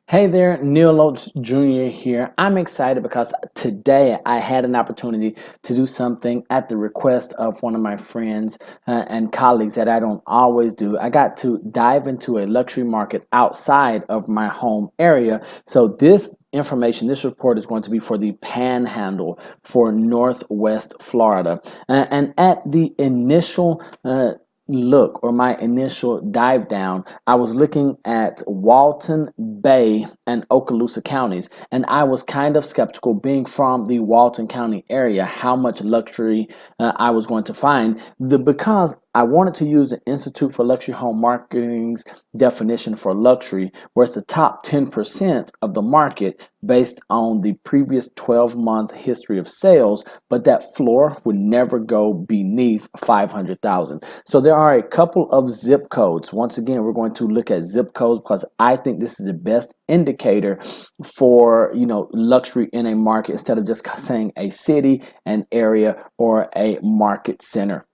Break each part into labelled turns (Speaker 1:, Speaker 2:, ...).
Speaker 1: Hey there, Neil Oates Jr. here. I'm excited because today I had an opportunity to do something at the request of one of my friends and colleagues that I don't always do. I got to dive into a luxury market outside of my home area. So this information, this report is going to be for the Panhandle for Northwest Florida. And at the initial look or my initial dive down, I was looking at Walton Bay and Okaloosa counties, and I was kind of skeptical, being from the Walton County area, how much luxury I was going to find. Because I wanted to use the Institute for Luxury Home Marketing's definition for luxury, where it's the top 10% of the market based on the previous 12-month history of sales, but that floor would never go beneath 500,000. So there are a couple of zip codes. Once again, we're going to look at zip codes because I think this is the best indicator for luxury in a market, instead of just saying a city, an area, or a market center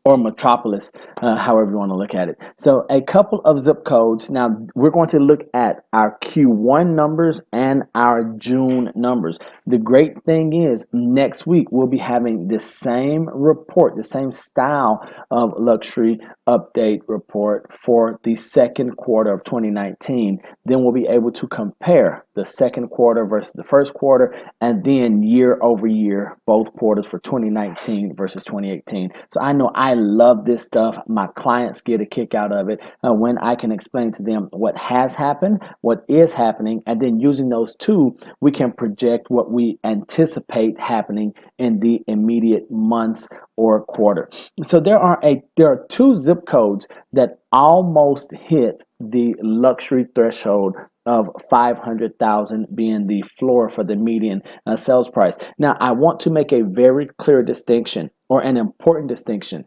Speaker 1: or metropolis, however you want to look at it. So a couple of zip codes. Now we're going to look at our Q1 numbers and our June numbers. The great thing is next week we'll be having the same report, the same style of luxury update report for the second quarter of 2019. Then we'll be able to compare the second quarter versus the first quarter, and then year over year, both quarters for 2019 versus 2018. So I know I love this stuff. My clients get a kick out of it when I can explain to them what has happened, what is happening, and then using those two, we can project what we anticipate happening in the immediate months or quarter. So there are two zip codes that almost hit the luxury threshold of 500,000 being the floor for the median sales price. Now, I want to make a very clear distinction, or an important distinction.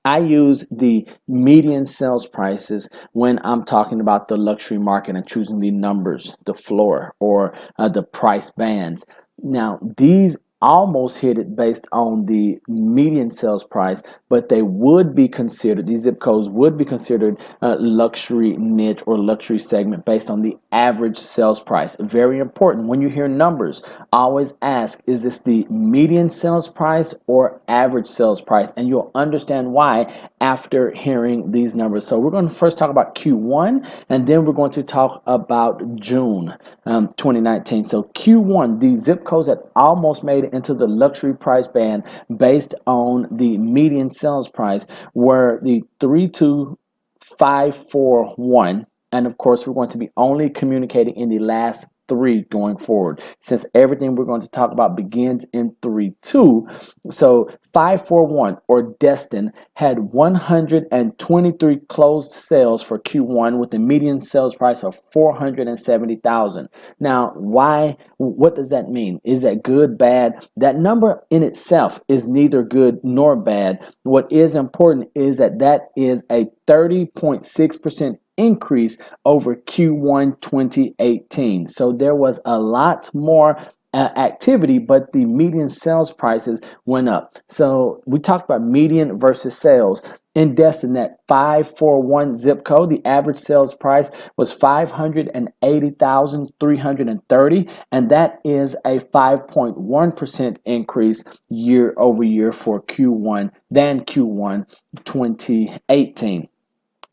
Speaker 1: I use the median sales prices when I'm talking about the luxury market and choosing the numbers, the floor, or the price bands. Now, these almost hit it based on the median sales price, but they would be considered, these zip codes would be considered luxury niche or luxury segment based on the average sales price. Very important. When you hear numbers, always ask, is this the median sales price or average sales price? And you'll understand why after hearing these numbers. So we're going to first talk about Q1, and then we're going to talk about June 2019. So Q1, the zip codes that almost made it into the luxury price band based on the median sales price were the 32541, and of course we're going to be only communicating in the last three going forward, since everything we're going to talk about begins in 32. So 541 or Destin had 123 closed sales for Q1 with a median sales price of 470,000. Now, what does that mean? Is that good, bad? That number in itself is neither good nor bad. What is important is that is a 30.6% increase over Q1 2018. So there was a lot more activity, but the median sales prices went up. So we talked about median versus sales. In Destin, that 541 zip code, the average sales price was 580,330, and that is a 5.1% increase year over year for Q1 than Q1 2018.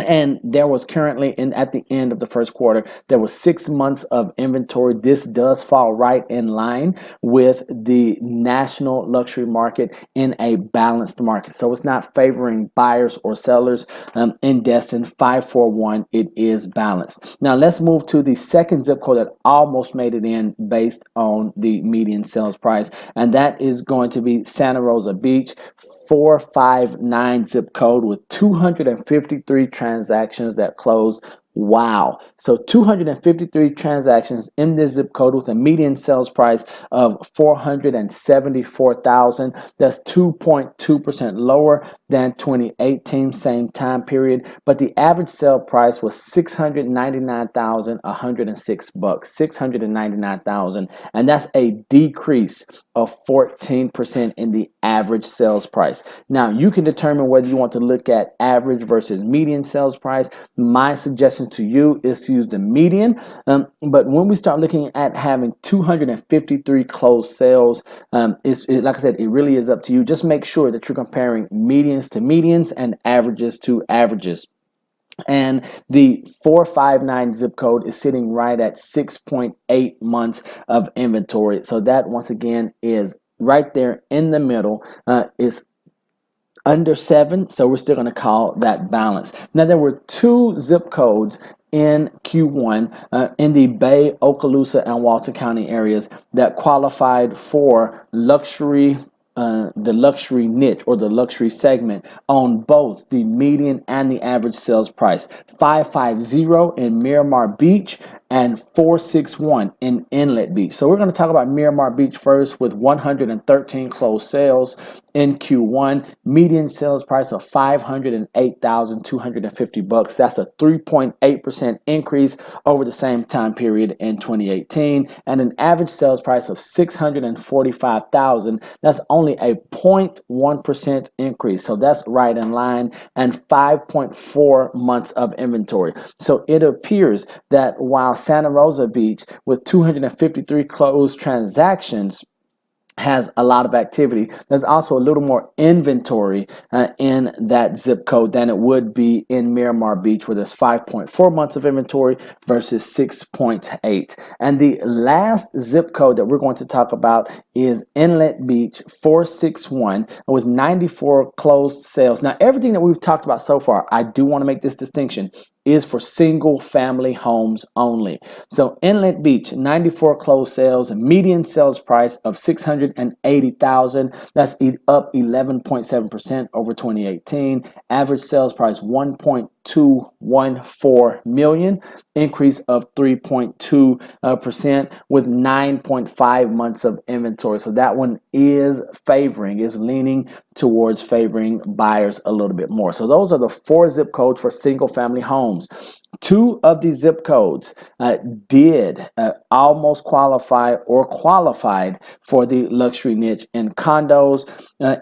Speaker 1: And there was currently, at the end of the first quarter, there was 6 months of inventory. This does fall right in line with the national luxury market in a balanced market. So it's not favoring buyers or sellers. In Destin 541, it is balanced. Now let's move to the second zip code that almost made it in based on the median sales price, and that is going to be Santa Rosa Beach, 459 zip code with 253 transactions that closed. Wow. So 253 transactions in this zip code with a median sales price of 474,000. That's 2.2% lower than 2018, same time period. But the average sale price was $699,106, 699,000, and that's a decrease of 14% in the average sales price. Now you can determine whether you want to look at average versus median sales price. My suggestion suggestion to you is to use the median. But when we start looking at having 253 closed sales, like I said, it really is up to you. Just make sure that you're comparing medians to medians and averages to averages. And the 459 zip code is sitting right at 6.8 months of inventory. So that, once again, is right there in the middle. Is under 7, so we're still going to call that balance. Now, there were 2 zip codes in Q1 in the Bay, Okaloosa, and Walton County areas that qualified for luxury, the luxury niche or the luxury segment on both the median and the average sales price. 550 in Miramar Beach and 461 in Inlet Beach. So we're going to talk about Miramar Beach first, with 113 closed sales in Q1. Median sales price of $508,250. That's a 3.8% increase over the same time period in 2018, and an average sales price of $645,000. That's only a 0.1% increase. So that's right in line, and 5.4 months of inventory. So it appears that while Santa Rosa Beach, with 253 closed transactions, has a lot of activity, there's also a little more inventory in that zip code than it would be in Miramar Beach, where there's 5.4 months of inventory versus 6.8. And the last zip code that we're going to talk about is Inlet Beach, 461, with 94 closed sales. Now, everything that we've talked about so far, I do want to make this distinction, is for single family homes only. So Inlet Beach, 94 closed sales, median sales price of $680,000. That's up 11.7% over 2018. Average sales price $1.214 million, increase of 3.2% with 9.5 months of inventory. So that one is leaning towards favoring buyers a little bit more. So those are the 4 zip codes for single family homes. 2 of these zip codes did almost qualify or qualified for the luxury niche in condos.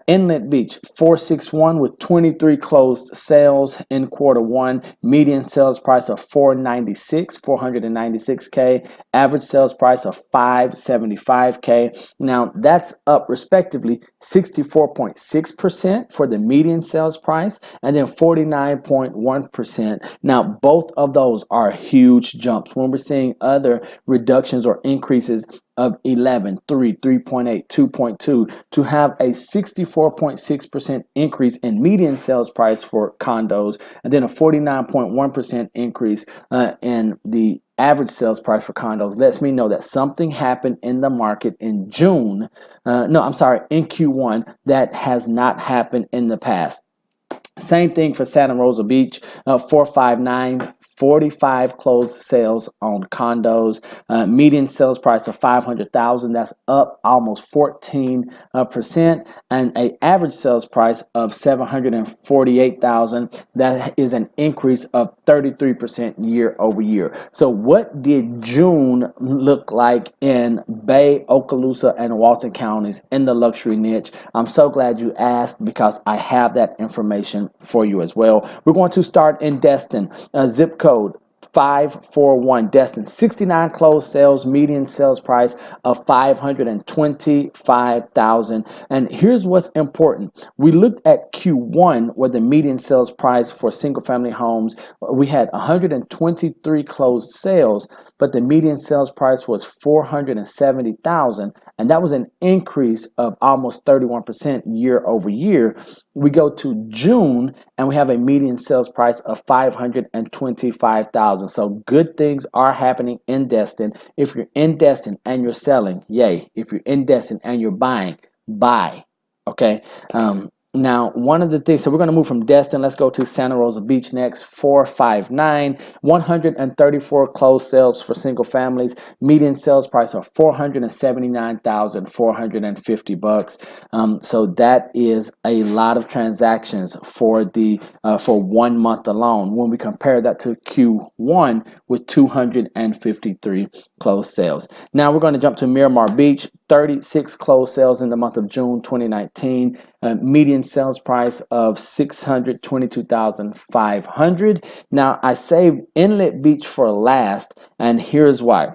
Speaker 1: Inlet Beach, 461, with 23 closed sales in Q1. Median sales price of $496K. Average sales price of $575K. Now, that's up respectively 64.6% for the median sales price, and then 49.1%. Now, both of those are huge jumps. When we're seeing other reductions or increases of 11, 3, 3.8, 2.2, to have a 64.6% increase in median sales price for condos, and then a 49.1% increase in the average sales price for condos, lets me know that something happened in the market in in Q1 that has not happened in the past. Same thing for Santa Rosa Beach, 459, 45 closed sales on condos, median sales price of $500,000. That's up almost 14%, and an average sales price of $748,000. That is an increase of 33% year over year. So what did June look like in Bay, Okaloosa, and Walton counties in the luxury niche? I'm so glad you asked, because I have that information for you as well. We're going to start in Destin, zip code 541, Destin, 69 closed sales, median sales price of $525,000. And here's what's important. We looked at Q1, where the median sales price for single family homes, we had 123 closed sales, but the median sales price was $470,000, and that was an increase of almost 31% year over year. We go to June, and we have a median sales price of $525,000. So good things are happening in Destin. If you're in Destin and you're selling, yay. If you're in Destin and you're buying, buy. Okay. Now, one of the things, so we're going to move from Destin. Let's go to Santa Rosa Beach next. 459, 134 closed sales for single families. Median sales price of $479,450. So that is a lot of transactions for 1 month alone. When we compare that to Q1 with 253 closed sales. Now we're going to jump to Miramar Beach. 36 closed sales in the month of June 2019. Median median sales price of $622,500. Now, I saved Inlet Beach for last, and here's why.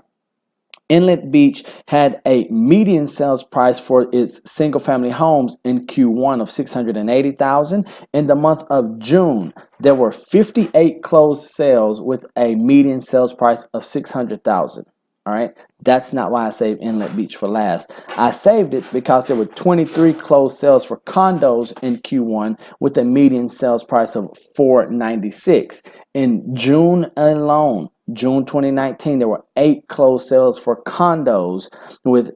Speaker 1: Inlet Beach had a median sales price for its single-family homes in Q1 of $680,000. In the month of June, there were 58 closed sales with a median sales price of $600,000. All right, that's not why I saved Inlet Beach for last. I saved it because there were 23 closed sales for condos in Q1 with a median sales price of $496. In June alone, June 2019, there were 8 closed sales for condos with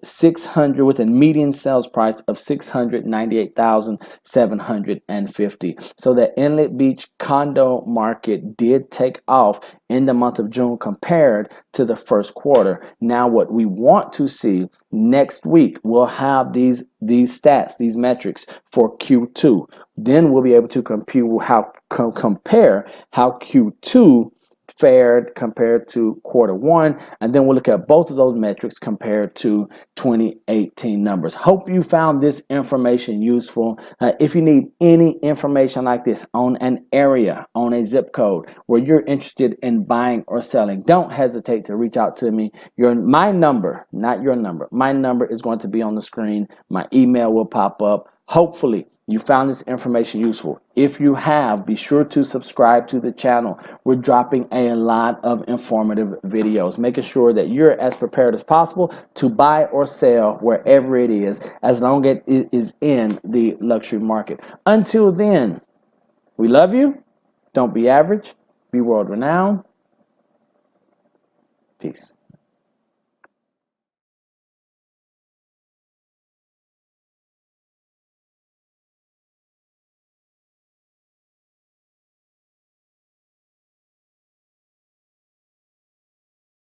Speaker 1: a median sales price of $698,750. So the Inlet Beach condo market did take off in the month of June compared to the first quarter. Now what we want to see next week, we'll have these stats, these metrics for Q2. Then we'll be able to compare how Q2 fared compared to quarter one, and then we'll look at both of those metrics compared to 2018 numbers. Hope you found this information useful. If you need any information like this on an area, on a zip code where you're interested in buying or selling, don't hesitate to reach out to me. My number, not your number, my number is going to be on the screen. My email will pop up. Hopefully you found this information useful. If you have, be sure to subscribe to the channel. We're dropping a lot of informative videos, making sure that you're as prepared as possible to buy or sell wherever it is, as long as it is in the luxury market. Until then, we love you. Don't be average. Be world renowned. Peace.